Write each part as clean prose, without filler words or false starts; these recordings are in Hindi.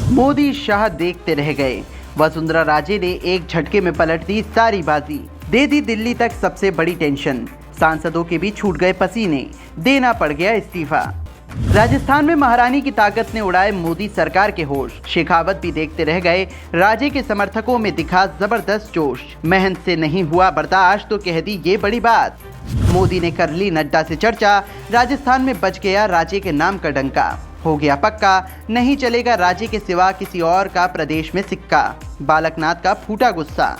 मोदी शाह देखते रह गए। वसुंधरा राजे ने एक झटके में पलट दी सारी बाजी, दे दी दिल्ली तक सबसे बड़ी टेंशन। सांसदों के भी छूट गए पसीने, देना पड़ गया इस्तीफा। राजस्थान में महारानी की ताकत ने उड़ाए मोदी सरकार के होश। शेखावत भी देखते रह गए। राजे के समर्थकों में दिखा जबरदस्त जोश। महंत से नहीं हुआ बर्दाश्त तो कह दी ये बड़ी बात। मोदी ने कर ली नड्डा से चर्चा। राजस्थान में बच गया राजे के नाम का डंका। हो गया पक्का, नहीं चलेगा राज्य के सिवा किसी और का प्रदेश में सिक्का। बालकनाथ का फूटा गुस्सा।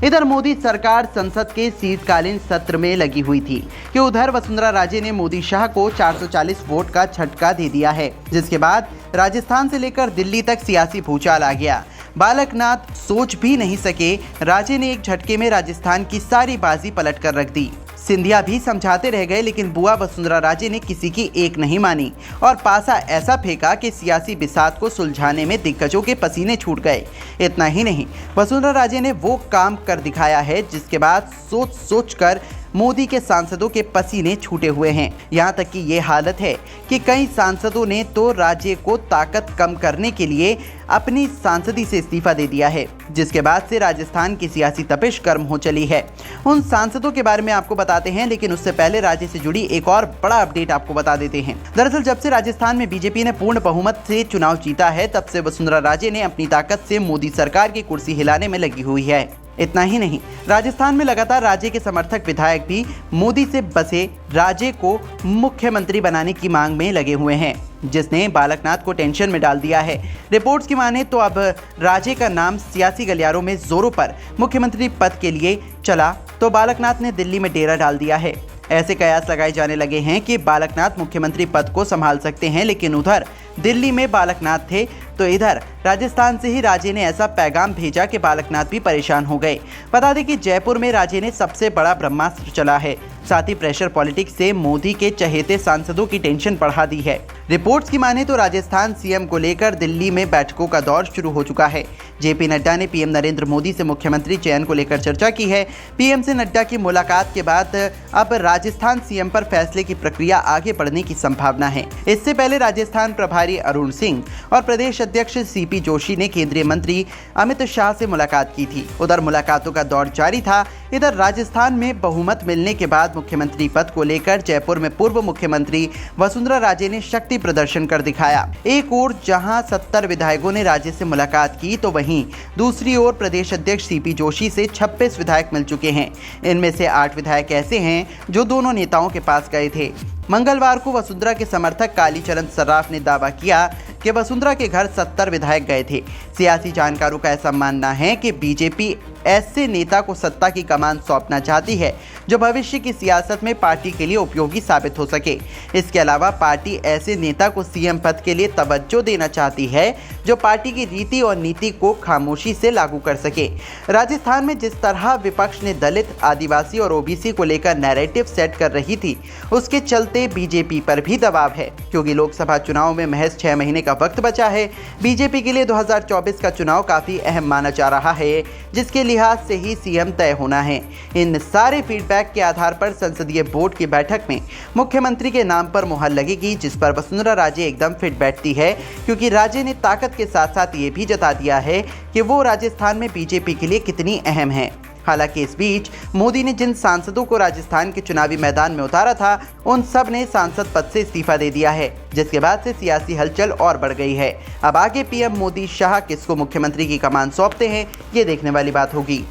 इधर मोदी सरकार संसद के शीतकालीन सत्र में लगी हुई थी कि उधर वसुंधरा राजे ने मोदी शाह को 440 वोट का झटका दे दिया है, जिसके बाद राजस्थान से लेकर दिल्ली तक सियासी भूचाल आ गया। बालकनाथ सोच भी नहीं सके, राजे ने एक झटके में राजस्थान की सारी बाजी पलट कर रख दी। सिंधिया भी समझाते रह गए, लेकिन बुआ वसुंधरा राजे ने किसी की एक नहीं मानी और पासा ऐसा फेंका कि सियासी बिसात को सुलझाने में दिग्गजों के पसीने छूट गए। इतना ही नहीं, वसुंधरा राजे ने वो काम कर दिखाया है जिसके बाद सोच सोच कर मोदी के सांसदों के पसीने छूटे हुए हैं। यहाँ तक कि ये हालत है कि कई सांसदों ने तो राज्य को ताकत कम करने के लिए अपनी सांसदी से इस्तीफा दे दिया है, जिसके बाद से राजस्थान की सियासी तपिश गर्म हो चली है। उन सांसदों के बारे में आपको बताते हैं, लेकिन उससे पहले राज्य से जुड़ी एक और बड़ा अपडेट आपको बता देते हैं। दरअसल जब से राजस्थान में बीजेपी ने पूर्ण बहुमत से चुनाव जीता है, तब से वसुंधरा राजे ने अपनी ताकत से मोदी सरकार की कुर्सी हिलाने में लगी हुई है। इतना ही नहीं, राजस्थान में लगातार राज्य के समर्थक विधायक भी मोदी से बसे राज्य को मुख्यमंत्री बनाने की मांग में लगे हुए हैं, जिसने बालकनाथ को टेंशन में डाल दिया है। रिपोर्ट्स की माने तो अब राज्य का नाम सियासी गलियारों में जोरों पर मुख्यमंत्री पद के लिए चला तो बालकनाथ ने दिल्ली में डेरा डाल दिया है। ऐसे कयास लगाए जाने लगे हैं कि बालकनाथ मुख्यमंत्री पद को संभाल सकते हैं, लेकिन उधर दिल्ली में बालकनाथ थे तो इधर राजस्थान से ही राजे ने ऐसा पैगाम भेजा कि बालकनाथ भी परेशान हो गए। बता दें कि जयपुर में राजे ने सबसे बड़ा ब्रह्मास्त्र चला है। साथ ही प्रेशर पॉलिटिक्स से मोदी के चहेते सांसदों की टेंशन बढ़ा दी है। रिपोर्ट्स की माने तो राजस्थान सीएम को लेकर दिल्ली में बैठकों का दौर शुरू हो चुका है। जेपी नड्डा ने पीएम नरेंद्र मोदी से मुख्यमंत्री चयन को लेकर चर्चा की है। पीएम से नड्डा की मुलाकात के बाद अब राजस्थान सीएम पर फैसले की प्रक्रिया आगे बढ़ने की संभावना है। इससे पहले राजस्थान प्रभारी अरुण सिंह और प्रदेश अध्यक्ष सीपी जोशी ने केंद्रीय मंत्री अमित शाह से मुलाकात की थी। उधर मुलाकातों का दौर जारी था। इधर राजस्थान में बहुमत मिलने के बाद मुख्यमंत्री पद को लेकर जयपुर में पूर्व मुख्यमंत्री वसुंधरा राजे ने शक्ति प्रदर्शन कर दिखाया। एक ओर जहां 70 विधायकों ने राजे से मुलाकात की, तो वहीं दूसरी ओर प्रदेश अध्यक्ष सीपी जोशी से 26 विधायक मिल चुके हैं। इनमें से 8 विधायक ऐसे हैं जो दोनों नेताओं के पास गए थे। मंगलवार को वसुंधरा के समर्थक कालीचरण सर्राफ ने दावा किया कि वसुंधरा के घर 70 विधायक गए थे। सियासी जानकारों का ऐसा मानना है कि बीजेपी ऐसे नेता को सत्ता की कमान सौंपना चाहती है जो भविष्य की सियासत में पार्टी के लिए उपयोगी साबित हो सके। इसके अलावा पार्टी ऐसे नेता को सीएम पद के लिए तवज्जो देना चाहती है जो पार्टी की रीति और नीति को खामोशी से लागू कर सके। राजस्थान में जिस तरह विपक्ष ने दलित, आदिवासी और ओबीसी को लेकर नैरेटिव सेट कर रही थी, उसके चलते बीजेपी पर भी दबाव है, क्योंकि लोकसभा चुनाव में महज 6 महीने का वक्त बचा है। बीजेपी के लिए 2024 का चुनाव काफी अहम माना जा रहा है, जिसके लिहाज से ही सीएम तय होना है। इन सारे फीडबैक के आधार पर संसदीय बोर्ड की बैठक में मुख्यमंत्री के नाम पर मुहर लगेगी, जिस पर वसुंधरा राजे एकदम फिट बैठती है, क्योंकि राजे ने ताकत के साथ साथ ये भी जता दिया है कि वो राजस्थान में बीजेपी के लिए कितनी अहम है। हालांकि इस बीच मोदी ने जिन सांसदों को राजस्थान के चुनावी मैदान में उतारा था, उन सब ने सांसद पद से इस्तीफा दे दिया है, जिसके बाद से सियासी हलचल और बढ़ गई है। अब आगे पीएम मोदी शाह किसको मुख्यमंत्री की कमान सौंपते हैं, ये देखने वाली बात होगी।